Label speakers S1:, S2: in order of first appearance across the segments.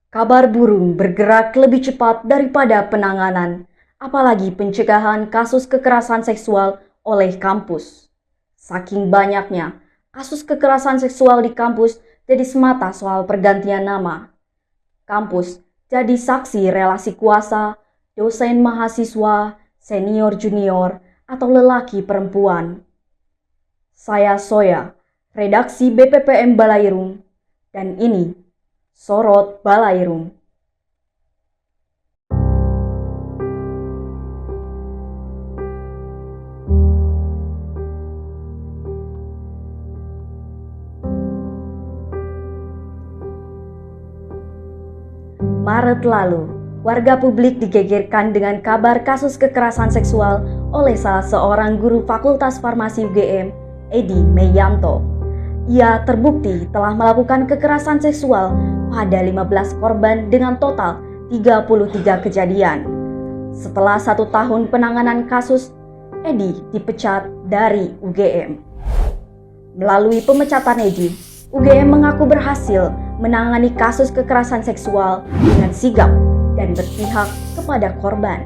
S1: Kabar burung bergerak lebih cepat daripada penanganan, apalagi pencegahan kasus kekerasan seksual oleh kampus. Saking banyaknya, kasus kekerasan seksual di kampus jadi semata soal pergantian nama. Kampus jadi saksi relasi kuasa, dosen mahasiswa, senior junior, atau lelaki perempuan. Saya Soya, redaksi BPPM Balairung, dan ini Sorot Balairung. Maret lalu, warga publik digegerkan dengan kabar kasus kekerasan seksual oleh salah seorang guru Fakultas Farmasi UGM, Edi Meyanto. Ia terbukti telah melakukan kekerasan seksual pada 15 korban dengan total 33 kejadian. Setelah 1 tahun penanganan kasus, Edi dipecat dari UGM. Melalui pemecatan Edi, UGM mengaku berhasil menangani kasus kekerasan seksual dengan sigap dan berpihak kepada korban.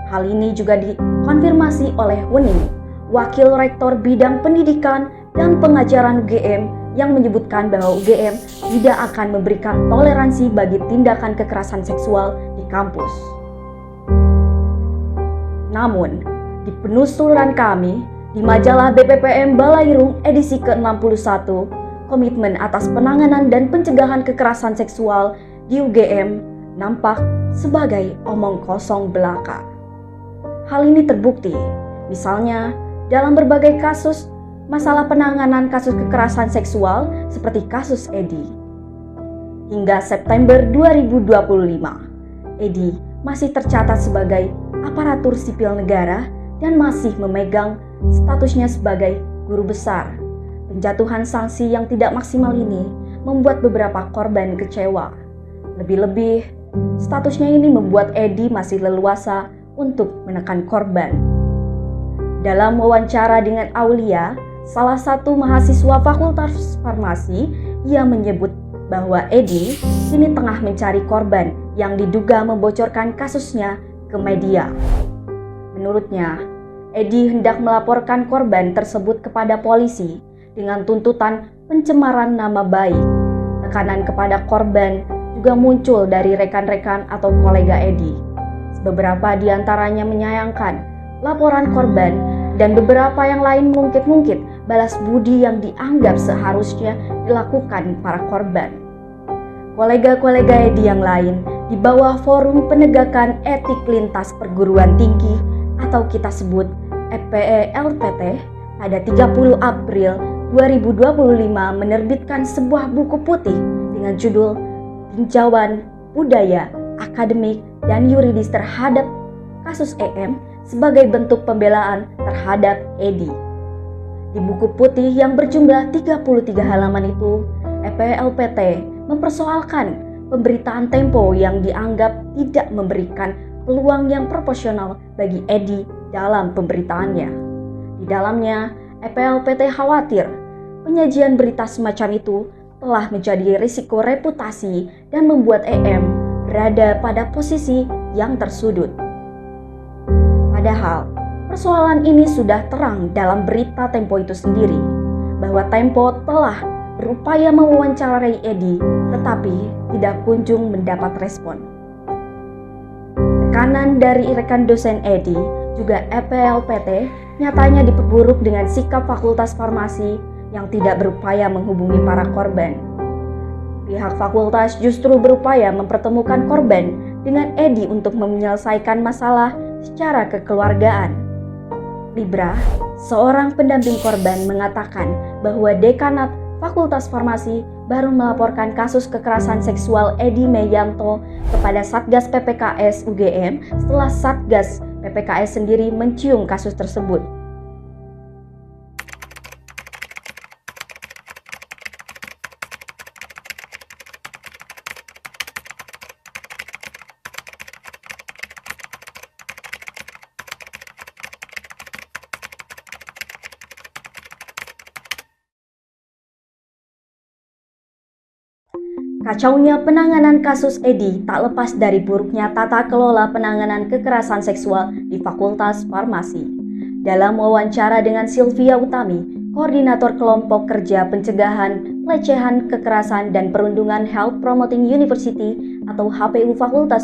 S1: Hal ini juga dikonfirmasi oleh Wening, Wakil Rektor Bidang Pendidikan dan Pengajaran UGM, yang menyebutkan bahwa UGM tidak akan memberikan toleransi bagi tindakan kekerasan seksual di kampus. Namun, di penelusuran kami, di majalah BPPM Balairung edisi ke-61, Komitmen atas Penanganan dan Pencegahan Kekerasan Seksual di UGM nampak sebagai omong kosong belaka. Hal ini terbukti, misalnya dalam berbagai kasus masalah penanganan kasus kekerasan seksual seperti kasus Edi. Hingga September 2025, Edi masih tercatat sebagai aparatur sipil negara dan masih memegang statusnya sebagai guru besar. Penjatuhan sanksi yang tidak maksimal ini membuat beberapa korban kecewa. Lebih-lebih, statusnya ini membuat Edi masih leluasa untuk menekan korban. Dalam wawancara dengan Aulia, salah satu mahasiswa Fakultas Farmasi, ia menyebut bahwa Edi kini tengah mencari korban yang diduga membocorkan kasusnya ke media. Menurutnya, Edi hendak melaporkan korban tersebut kepada polisi dengan tuntutan pencemaran nama baik. Tekanan kepada korban juga muncul dari rekan-rekan atau kolega Edi. Beberapa di antaranya menyayangkan laporan korban dan beberapa yang lain mengungkit-ungkit balas budi yang dianggap seharusnya dilakukan para korban. Kolega-kolega Edi yang lain di bawah Forum Penegakan Etik Lintas Perguruan Tinggi atau kita sebut FPE-LPT pada 30 April 2025 menerbitkan sebuah buku putih dengan judul Tinjauan Budaya, Akademik, dan Yuridis terhadap kasus EM sebagai bentuk pembelaan terhadap Edi. Di buku putih yang berjumlah 33 halaman itu, FPE-LPT mempersoalkan pemberitaan Tempo yang dianggap tidak memberikan peluang yang proporsional bagi Edi dalam pemberitaannya. Di dalamnya, FPE-LPT khawatir penyajian berita semacam itu telah menjadi risiko reputasi dan membuat EM berada pada posisi yang tersudut. Padahal, persoalan ini sudah terang dalam berita Tempo itu sendiri, bahwa Tempo telah berupaya mewawancarai Edi, tetapi tidak kunjung mendapat respon. Tekanan dari rekan dosen Edi, juga FPE-LPT, nyatanya diperburuk dengan sikap Fakultas Farmasi yang tidak berupaya menghubungi para korban. Pihak fakultas justru berupaya mempertemukan korban dengan Edi untuk menyelesaikan masalah secara kekeluargaan. Libra, seorang pendamping korban, mengatakan bahwa dekanat Fakultas Farmasi baru melaporkan kasus kekerasan seksual Edi Meyanto kepada Satgas PPKS UGM setelah Satgas PPKS sendiri mencium kasus tersebut. Kacaunya penanganan kasus Edi tak lepas dari buruknya tata kelola penanganan kekerasan seksual di Fakultas Farmasi. Dalam wawancara dengan Sylvia Utami, Koordinator Kelompok Kerja Pencegahan Pelecehan Kekerasan dan Perundungan Health Promoting University atau HPU Fakultas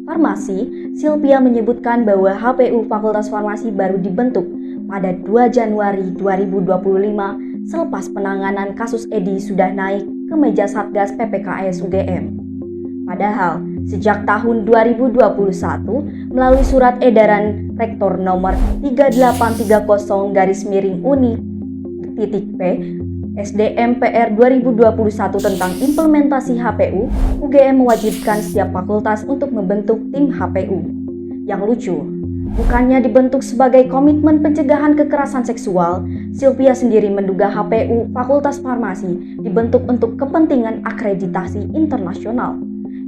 S1: Farmasi, Sylvia menyebutkan bahwa HPU Fakultas Farmasi baru dibentuk pada 2 Januari 2025 selepas penanganan kasus Edi sudah naik ke meja Satgas PPKS UGM. Padahal, sejak tahun 2021, melalui surat edaran Rektor nomor 3830-Uni.P SDM PR 2021 tentang implementasi HPU, UGM mewajibkan setiap fakultas untuk membentuk tim HPU. Yang lucu, bukannya dibentuk sebagai komitmen pencegahan kekerasan seksual, Sylvia sendiri menduga HPU Fakultas Farmasi dibentuk untuk kepentingan akreditasi internasional.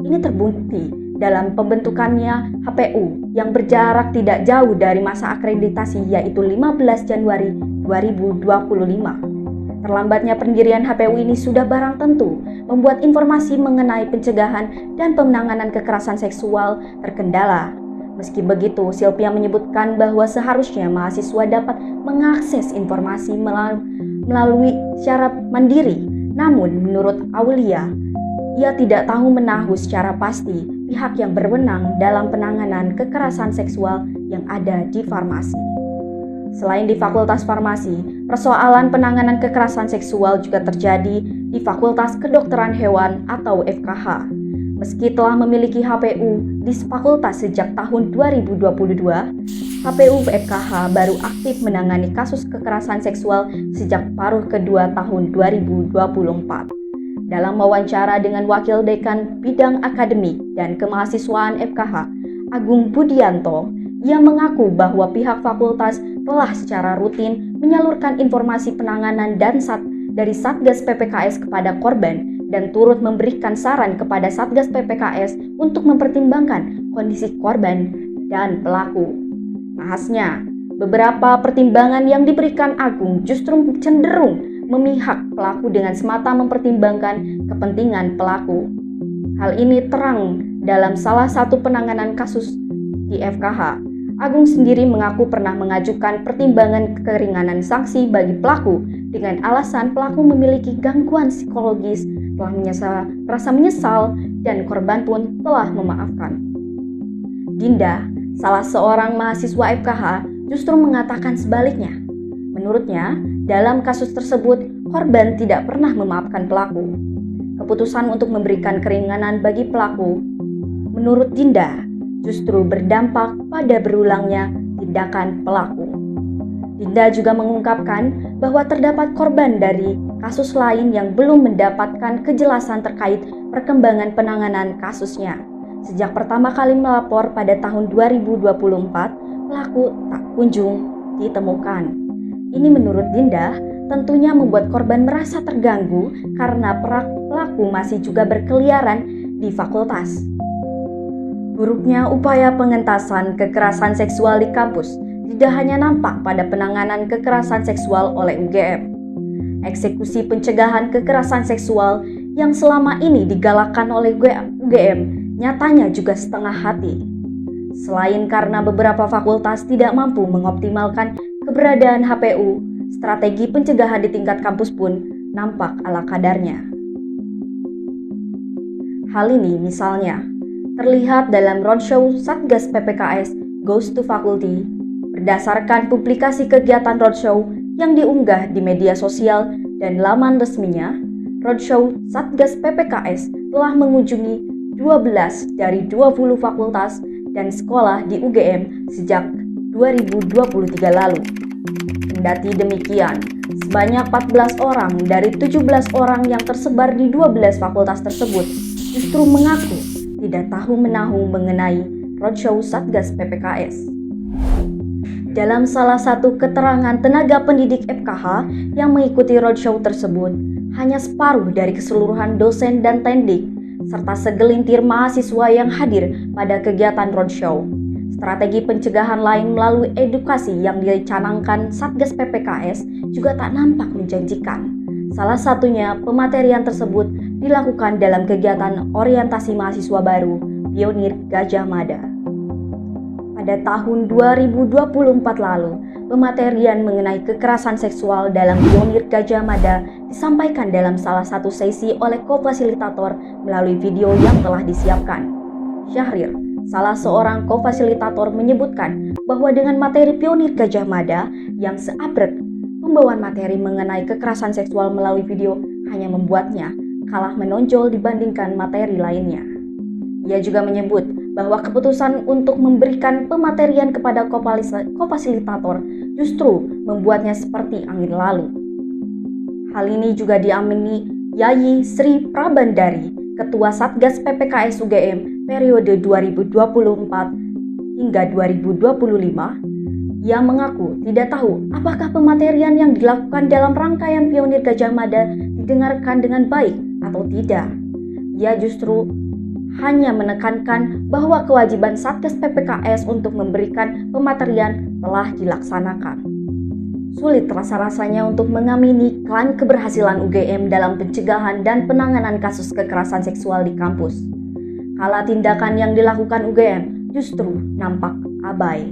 S1: Ini terbukti dalam pembentukannya HPU yang berjarak tidak jauh dari masa akreditasi yaitu 15 Januari 2025. Terlambatnya pendirian HPU ini sudah barang tentu membuat informasi mengenai pencegahan dan penanganan kekerasan seksual terkendala. Meski begitu, Sylvia menyebutkan bahwa seharusnya mahasiswa dapat mengakses informasi melalui secara mandiri. Namun, menurut Aulia, ia tidak tahu menahu secara pasti pihak yang berwenang dalam penanganan kekerasan seksual yang ada di farmasi. Selain di Fakultas Farmasi, persoalan penanganan kekerasan seksual juga terjadi di Fakultas Kedokteran Hewan atau FKH. Meski telah memiliki HPU di fakultas sejak tahun 2022, HPU FKH baru aktif menangani kasus kekerasan seksual sejak paruh kedua tahun 2024. Dalam wawancara dengan Wakil Dekan Bidang Akademik dan Kemahasiswaan FKH, Agung Budianto, ia mengaku bahwa pihak fakultas telah secara rutin menyalurkan informasi penanganan dan dari Satgas PPKS kepada korban dan turut memberikan saran kepada Satgas PPKS untuk mempertimbangkan kondisi korban dan pelaku. Nahasnya, beberapa pertimbangan yang diberikan Agung justru cenderung memihak pelaku dengan semata mempertimbangkan kepentingan pelaku. Hal ini terang dalam salah satu penanganan kasus di FKH. Agung sendiri mengaku pernah mengajukan pertimbangan keringanan sanksi bagi pelaku dengan alasan pelaku memiliki gangguan psikologis, telah merasa menyesal, dan korban pun telah memaafkan. Dinda, salah seorang mahasiswa FKH, justru mengatakan sebaliknya. Menurutnya, dalam kasus tersebut, korban tidak pernah memaafkan pelaku. Keputusan untuk memberikan keringanan bagi pelaku, menurut Dinda, justru berdampak pada berulangnya tindakan pelaku. Dinda juga mengungkapkan bahwa terdapat korban dari kasus lain yang belum mendapatkan kejelasan terkait perkembangan penanganan kasusnya. Sejak pertama kali melapor pada tahun 2024, pelaku tak kunjung ditemukan. Ini menurut Dinda tentunya membuat korban merasa terganggu karena pelaku masih juga berkeliaran di fakultas. Buruknya upaya pengentasan kekerasan seksual di kampus tidak hanya nampak pada penanganan kekerasan seksual oleh UGM. Eksekusi pencegahan kekerasan seksual yang selama ini digalakkan oleh UGM nyatanya juga setengah hati. Selain karena beberapa fakultas tidak mampu mengoptimalkan keberadaan HPU, strategi pencegahan di tingkat kampus pun nampak ala kadarnya. Hal ini misalnya terlihat dalam roadshow Satgas PPKS Goes to Faculty. Berdasarkan publikasi kegiatan roadshow yang diunggah di media sosial dan laman resminya, roadshow Satgas PPKS telah mengunjungi 12 dari 20 fakultas dan sekolah di UGM sejak 2023 lalu. Kendati demikian, sebanyak 14 orang dari 17 orang yang tersebar di 12 fakultas tersebut justru mengaku tidak tahu menahu mengenai roadshow Satgas PPKS. Dalam salah satu keterangan tenaga pendidik FKH yang mengikuti roadshow tersebut, hanya separuh dari keseluruhan dosen dan tendik, serta segelintir mahasiswa yang hadir pada kegiatan roadshow. Strategi pencegahan lain melalui edukasi yang dicanangkan Satgas PPKS juga tak nampak menjanjikan. Salah satunya, pematerian tersebut dilakukan dalam kegiatan orientasi mahasiswa baru Pionir Gadjah Mada. Pada tahun 2024 lalu, pematerian mengenai kekerasan seksual dalam Pionir Gadjah Mada disampaikan dalam salah satu sesi oleh kofasilitator melalui video yang telah disiapkan. Syahrir, salah seorang kofasilitator, menyebutkan bahwa dengan materi Pionir Gadjah Mada yang seabrek, pembawaan materi mengenai kekerasan seksual melalui video hanya membuatnya kalah menonjol dibandingkan materi lainnya. Ia juga menyebut bahwa keputusan untuk memberikan pematerian kepada kofasilitator justru membuatnya seperti angin lalu. Hal ini juga diamini Yayi Sri Prabandari, Ketua Satgas PPKS UGM periode 2024 hingga 2025. Ia mengaku tidak tahu apakah pematerian yang dilakukan dalam rangkaian Pionir Gadjah Mada didengarkan dengan baik atau tidak. Ia justru hanya menekankan bahwa kewajiban Satgas PPKS untuk memberikan pematerian telah dilaksanakan. Sulit rasa-rasanya untuk mengamini klaim keberhasilan UGM dalam pencegahan dan penanganan kasus kekerasan seksual di kampus. Kala tindakan yang dilakukan UGM justru nampak abai.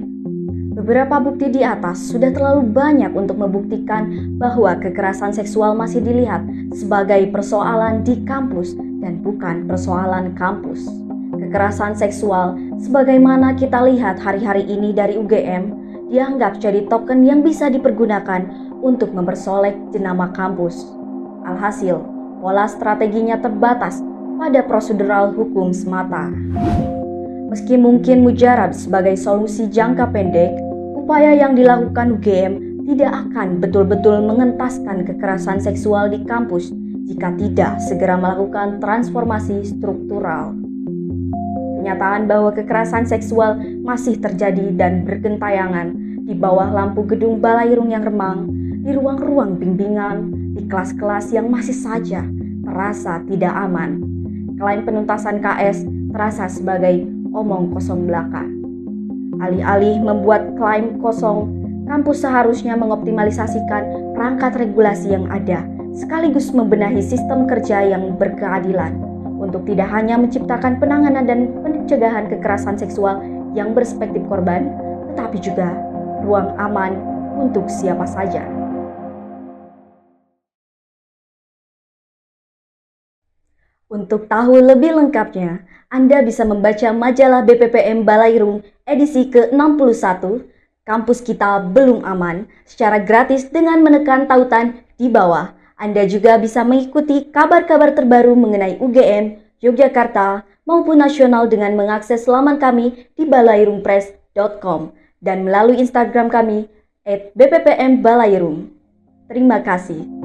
S1: Beberapa bukti di atas sudah terlalu banyak untuk membuktikan bahwa kekerasan seksual masih dilihat sebagai persoalan di kampus dan bukan persoalan kampus. Kekerasan seksual, sebagaimana kita lihat hari-hari ini dari UGM, dianggap jadi token yang bisa dipergunakan untuk mempersolek jenama kampus. Alhasil, pola strateginya terbatas pada prosedural hukum semata. Meski mungkin mujarab sebagai solusi jangka pendek, upaya yang dilakukan UGM tidak akan betul-betul mengentaskan kekerasan seksual di kampus jika tidak segera melakukan transformasi struktural. Kenyataan bahwa kekerasan seksual masih terjadi dan bergentayangan di bawah lampu gedung Balairung yang remang, di ruang-ruang bimbingan, di kelas-kelas yang masih saja terasa tidak aman. Klaim penuntasan KS terasa sebagai omong kosong belaka. Alih-alih membuat klaim kosong, kampus seharusnya mengoptimalisasikan perangkat regulasi yang ada, sekaligus membenahi sistem kerja yang berkeadilan untuk tidak hanya menciptakan penanganan dan pencegahan kekerasan seksual yang berperspektif korban, tetapi juga ruang aman untuk siapa saja. Untuk tahu lebih lengkapnya, Anda bisa membaca majalah BPPM Balairung edisi ke-61, Kampus Kita Belum Aman, secara gratis dengan menekan tautan di bawah. Anda juga bisa mengikuti kabar-kabar terbaru mengenai UGM, Yogyakarta, maupun nasional dengan mengakses laman kami di balairungpress.com dan melalui Instagram kami @bppmbalairung. Terima kasih.